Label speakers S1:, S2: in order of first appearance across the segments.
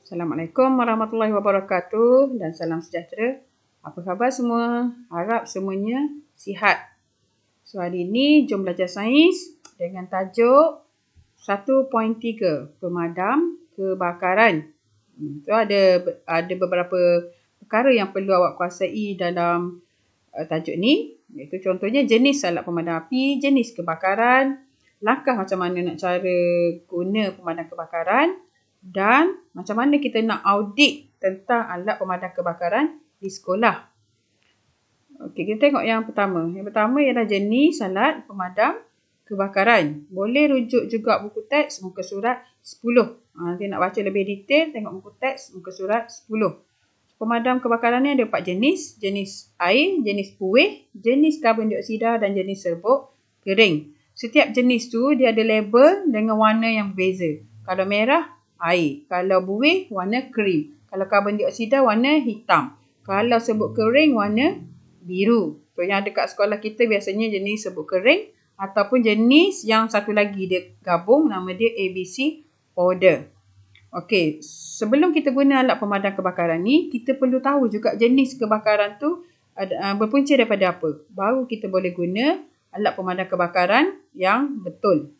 S1: Assalamualaikum warahmatullahi wabarakatuh dan salam sejahtera. Apa khabar semua? Harap semuanya sihat. So hari ini jom belajar sains dengan tajuk 1.3 Pemadam Kebakaran. So ada beberapa perkara yang perlu awak kuasai dalam tajuk ni. Iaitu contohnya jenis alat pemadam api, jenis kebakaran, langkah macam mana nak cara guna pemadam kebakaran dan macam mana kita nak audit tentang alat pemadam kebakaran di sekolah. Okey, kita tengok yang pertama. Yang pertama ialah jenis alat pemadam kebakaran. Boleh rujuk juga buku teks muka surat 10. Nanti nak baca lebih detail, tengok buku teks muka surat 10. Pemadam kebakaran ni ada 4 jenis. Jenis air, jenis buih, jenis karbon dioksida dan jenis serbuk kering. Setiap jenis tu dia ada label dengan warna yang berbeza. Kalau merah, air. Kalau buih, warna krim. Kalau karbon dioksida, warna hitam. Kalau serbuk kering, warna biru. So yang ada kat sekolah kita biasanya jenis serbuk kering ataupun jenis yang satu lagi dia gabung, nama dia ABC powder. Okey, sebelum kita guna alat pemadam kebakaran ni, kita perlu tahu juga jenis kebakaran tu berpunca daripada apa. Baru kita boleh guna alat pemadam kebakaran yang betul.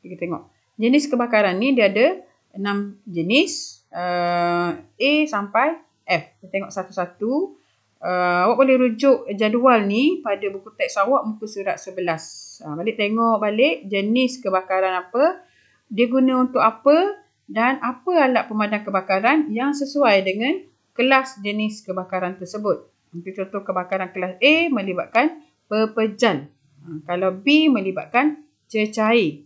S1: Kita tengok. Jenis kebakaran ni dia ada 6 jenis, A sampai F. Kita tengok satu-satu. Awak boleh rujuk jadual ni pada buku teks awak muka surat 11. Balik tengok balik jenis kebakaran apa, dia guna untuk apa dan apa alat pemadam kebakaran yang sesuai dengan kelas jenis kebakaran tersebut. Untuk contoh kebakaran kelas A melibatkan pepejal. Kalau B melibatkan cecair.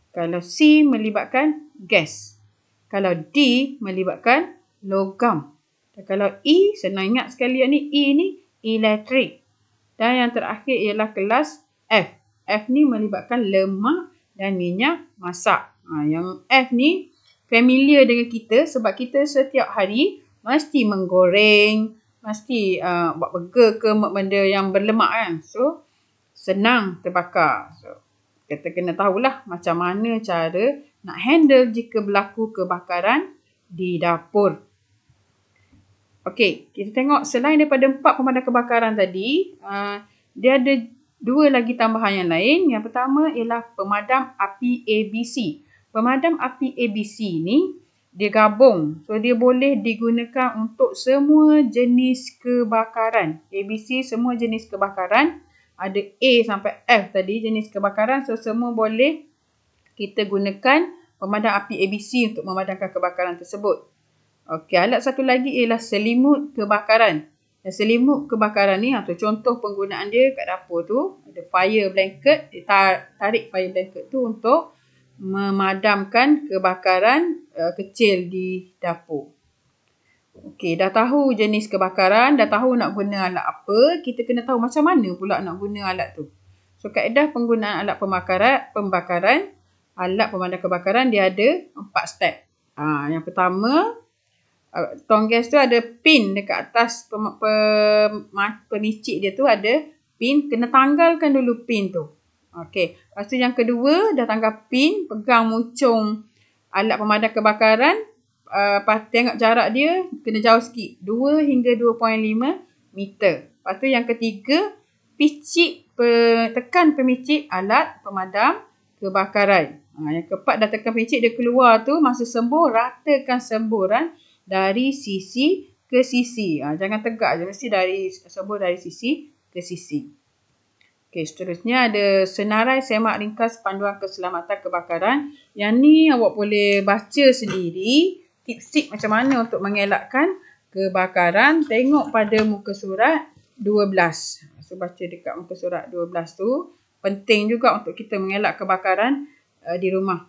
S1: Kalau C melibatkan gas. Kalau D melibatkan logam. Dan kalau E, senang ingat sekali yang ni, E ni elektrik. Dan yang terakhir ialah kelas F. F ni melibatkan lemak dan minyak masak. Yang F ni familiar dengan kita sebab kita setiap hari mesti menggoreng, mesti buat burger ke benda yang berlemak kan. So, senang terbakar. So, kita kena tahulah macam mana cara nak handle jika berlaku kebakaran di dapur. Okey, kita tengok selain daripada 4 pemadam kebakaran tadi, dia ada 2 lagi tambahan yang lain. Yang pertama ialah pemadam api ABC. Pemadam api ABC ni, dia gabung. So, dia boleh digunakan untuk semua jenis kebakaran. ABC, semua jenis kebakaran. Ada A sampai F tadi, jenis kebakaran. So, semua boleh kita gunakan pemadam api ABC untuk memadamkan kebakaran tersebut. Okey, alat satu lagi ialah selimut kebakaran. Dan selimut kebakaran ni, contoh penggunaan dia kat dapur tu, ada fire blanket, tarik fire blanket tu untuk memadamkan kebakaran kecil di dapur. Okey, dah tahu jenis kebakaran, dah tahu nak guna alat apa, kita kena tahu macam mana pula nak guna alat tu. So, kaedah penggunaan alat pembakaran, alat pemadam kebakaran dia ada 4 step. Yang pertama, tong gas tu ada pin dekat atas pemicik dia tu ada pin, kena tanggalkan dulu pin tu. Okey, lepas tu yang kedua, dah tanggal pin, pegang muncung alat pemadam kebakaran, tengok jarak dia, kena jauh sikit, 2 hingga 2.5 meter. Lepas tu yang ketiga, tekan pemicik alat pemadam kebakaran. Yang keempat, dah tekan pemicik, dia keluar tu, masa sembur, ratakan semburan dari sisi ke sisi. Jangan tegak je, mesti sembur dari sisi ke sisi. Okey, seterusnya ada senarai semak ringkas panduan keselamatan kebakaran. Yang ni awak boleh baca sendiri tips-tips macam mana untuk mengelakkan kebakaran. Tengok pada muka surat 12. So, baca dekat muka surat 12 tu. Penting juga untuk kita mengelak kebakaran di rumah.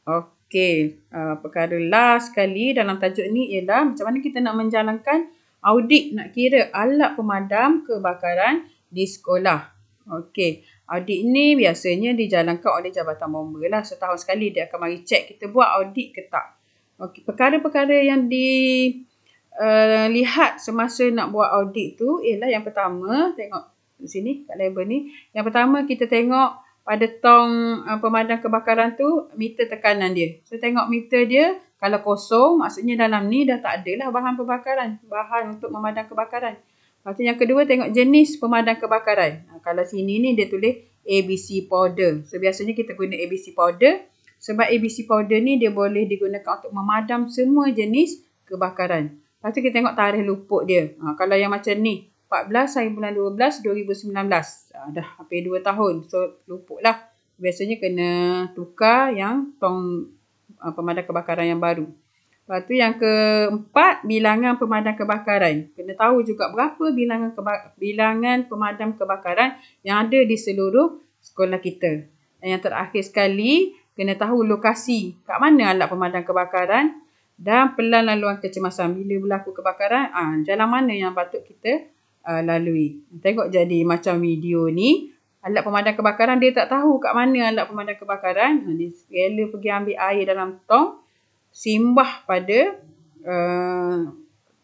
S1: Okey, perkara last sekali dalam tajuk ni ialah macam mana kita nak menjalankan audit, nak kira alat pemadam kebakaran di sekolah. Okey, audit ni biasanya dijalankan oleh Jabatan Bomba lah. Setahun sekali dia akan mari cek kita buat audit ke tak. Okey, perkara-perkara yang dilihat semasa nak buat audit tu ialah yang pertama, tengok di sini kat label ni. Yang pertama kita tengok pada tong pemadam kebakaran tu, meter tekanan dia. So, tengok meter dia Kalau kosong, maksudnya dalam ni dah tak adalah bahan pembakaran. Bahan untuk memadam kebakaran. Lepas tu yang kedua, tengok jenis pemadam kebakaran. Kalau sini ni dia tulis ABC powder. So, biasanya kita guna ABC powder. Sebab ABC powder ni dia boleh digunakan untuk memadam semua jenis kebakaran. Lepas tu kita tengok tarikh luput dia. Kalau yang macam ni, 14 hari bulan 12 2019. Dah hampir 2 tahun. So, luput lah. Biasanya kena tukar yang tong pemadam kebakaran yang baru. Lepas tu yang keempat, bilangan pemadam kebakaran. Kena tahu juga berapa bilangan pemadam kebakaran yang ada di seluruh sekolah kita. Dan yang terakhir sekali, kena tahu lokasi. Kat mana alat pemadam kebakaran dan pelan laluan kecemasan. Bila berlaku kebakaran, jalan mana yang patut kita lalui. Tengok jadi macam video ni. Alat pemadam kebakaran, dia tak tahu kat mana alat pemadam kebakaran. Dia rela pergi ambil air dalam tong, simbah pada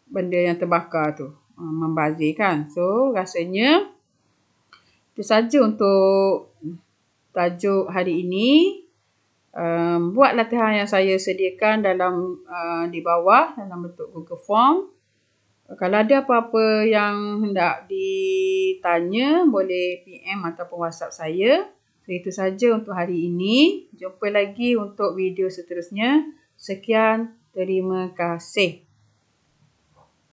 S1: benda yang terbakar tu. Membazir kan. So, rasanya itu saja untuk tajuk hari ini. Buat latihan yang saya sediakan dalam di bawah dalam bentuk Google Form. Kalau ada apa-apa yang hendak ditanya, boleh PM ataupun WhatsApp saya. So, itu saja untuk hari ini. Jumpa lagi untuk video seterusnya. Sekian, terima kasih.